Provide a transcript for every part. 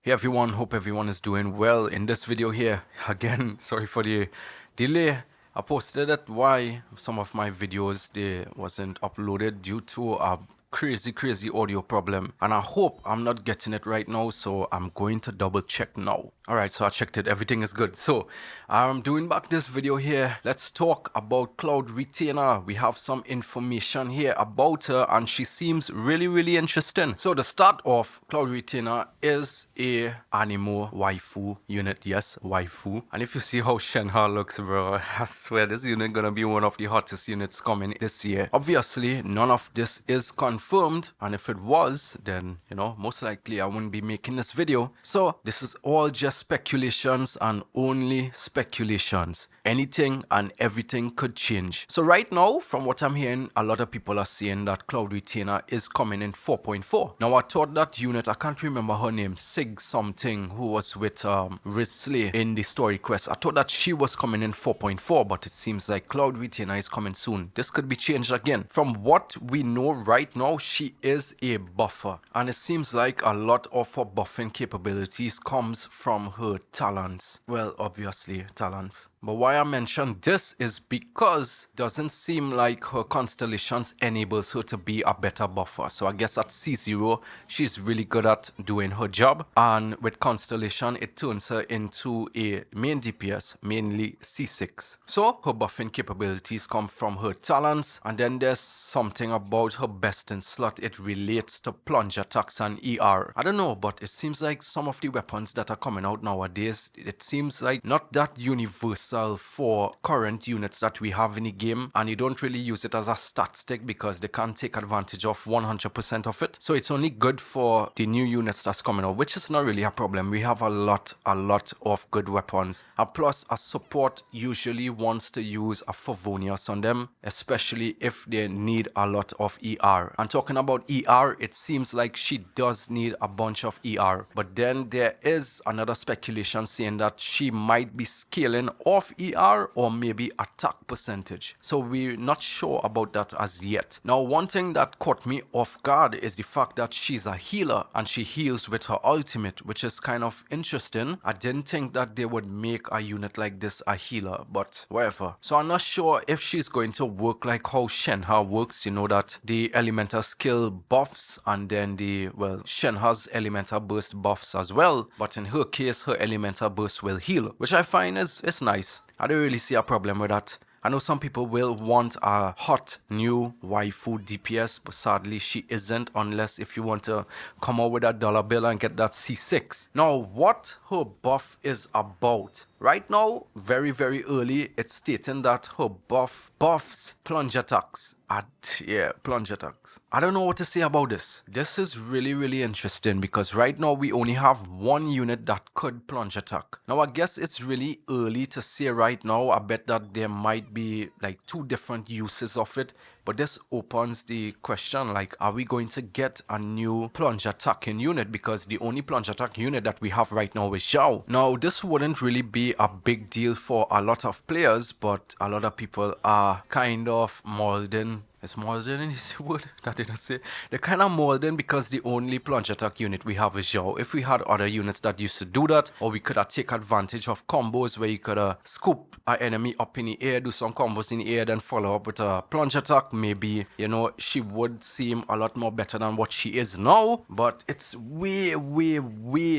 Hey everyone, hope everyone is doing well. In this video here, again, sorry for the delay. I posted that why some of my videos they wasn't uploaded due to a crazy audio problem, and I hope I'm not getting it right now, so I'm going to double check now. Alright, so I checked it, everything is good. So I'm doing back this video here. Let's talk about Cloud Retainer. We have some information here about her and she seems really interesting. So to start off, Cloud Retainer is a anime waifu unit. Yes, waifu. And if you see how Shenhe looks, bro, I swear this unit gonna be one of the hottest units coming this year. Obviously, none of this is confirmed, and if it was, then most likely I wouldn't be making this video. So this is all just speculations and only speculations. Anything and everything could change. So right now, from what I'm hearing, a lot of people are saying that Cloud Retainer is coming in 4.4. Now I thought that unit, I can't remember her name, Sig something, who was with Risley in the story quest. I thought that she was coming in 4.4, but it seems like Cloud Retainer is coming soon. This could be changed again. From what we know right now, she is a buffer, and it seems like a lot of her buffing capabilities comes from her talents. Well, obviously talents. But why I mention this is because it doesn't seem like her constellations enables her to be a better buffer. So I guess at C0, she's really good at doing her job. And with constellation, it turns her into a main DPS, mainly C6. So her buffing capabilities come from her talents. And then there's something about her best in slot. It relates to plunge attacks and ER. I don't know, but it seems like some of the weapons that are coming out nowadays, it seems like not that universal for current units that we have in the game, and you don't really use it as a stat stick because they can't take advantage of 100% of it. So it's only good for the new units that's coming out, which is not really a problem. We have a lot of good weapons, and plus a support usually wants to use a Favonius on them, especially if they need a lot of ER. And talking about ER, it seems like she does need a bunch of ER, but then there is another speculation saying that she might be scaling off ER or maybe attack percentage. So we're not sure about that as yet. Now, one thing that caught me off guard is the fact that she's a healer and she heals with her ultimate, which is kind of interesting. I didn't think that they would make a unit like this a healer, but whatever. So I'm not sure if she's going to work like how Shenhe works, that the elemental skill buffs and then Shenhe's elemental burst buffs as well, but in her case her elemental burst will heal, which I find is nice. I don't really see a problem with that. I know some people will want a hot new waifu DPS, but sadly she isn't, unless if you want to come out with a dollar bill and get that C6. Now, what her buff is about. Right now, very early, it's stating that her buffs plunge attacks. Plunge attacks. I don't know what to say about this. This is really interesting because right now we only have one unit that could plunge attack. Now I guess it's really early to say right now. I bet that there might be like two different uses of it. But this opens the question, like, are we going to get a new plunge attacking unit? Because the only plunge attack unit that we have right now is Xiao. Now, this wouldn't really be a big deal for a lot of players, but a lot of people are kind of molding. Is molding is the word? That didn't say. They're kind of molding because the only plunge attack unit we have is Xiao. If we had other units that used to do that, or we could take advantage of combos where you could scoop an enemy up in the air, do some combos in the air, then follow up with a plunge attack, maybe, she would seem a lot more better than what she is now. But it's way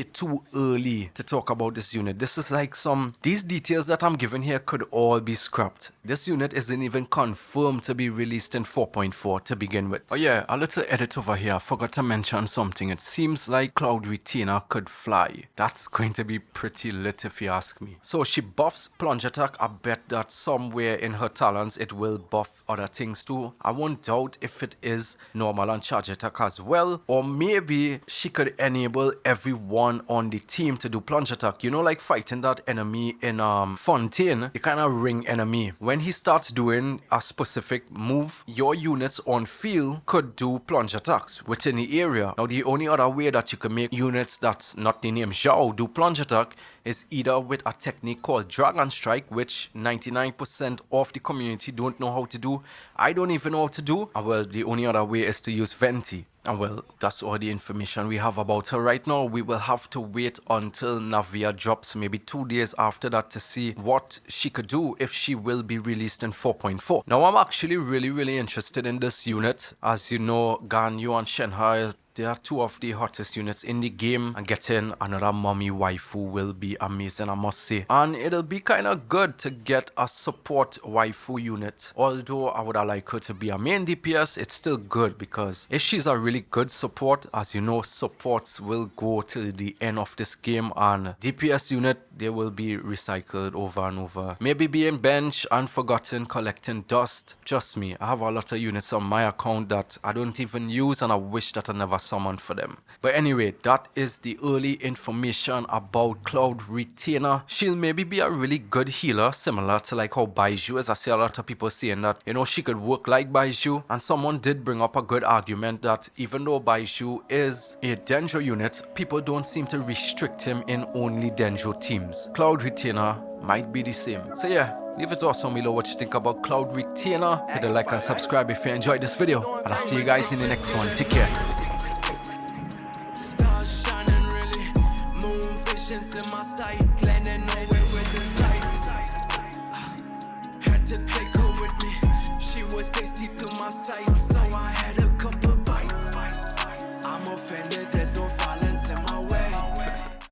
too early to talk about this unit. This is like these details that I'm giving here could all be scrapped. This unit isn't even confirmed to be released in 4.4 to begin with. Oh yeah, a little edit over here. I forgot to mention something. It seems like Cloud Retainer could fly. That's going to be pretty lit if you ask me. So she buffs plunge attack. I bet that somewhere in her talents it will buff other things too. I won't doubt if it is normal and charge attack as well. Or maybe she could enable everyone on the team to do plunge attack. Like fighting that enemy in Fontaine, you kind of ring enemy. When he starts doing a specific move, your units on field could do plunge attacks within the area. Now, the only other way that you can make units that's not the name Xiao do plunge attack is either with a technique called Dragon Strike, which 99% of the community don't know how to do. I don't even know how to do. And well, the only other way is to use Venti. And well, that's all the information we have about her right now. We will have to wait until Navia drops, maybe 2 days after that, to see what she could do if she will be released in 4.4. Now, I'm actually really interested in this unit. As you know, Ganyu and Shenhe, they are two of the hottest units in the game, and getting another mommy waifu will be amazing, I must say. And it'll be kind of good to get a support waifu unit. Although I would have liked her to be a main DPS, it's still good because if she's a really good support, as you know, supports will go till the end of this game, and DPS unit, they will be recycled over and over. Maybe being bench and forgotten, collecting dust. Trust me, I have a lot of units on my account that I don't even use, and I wish that I never summoned for them. But anyway, that is the early information about Cloud Retainer. She'll maybe be a really good healer, similar to like how Baiju is. I see a lot of people saying that, you know, she could work like Baiju, and someone did bring up a good argument that even though Baiju is a Denjo unit, people don't seem to restrict him in only Denjo teams. Cloud Retainer might be the same. So yeah, leave it to us below what you think about Cloud Retainer. Hit the like and subscribe if you enjoyed this video, and I'll see you guys in the next one. Take care. In my sight, landing nowhere with the sight. Had to take her with me. She was tasty to my sight, so I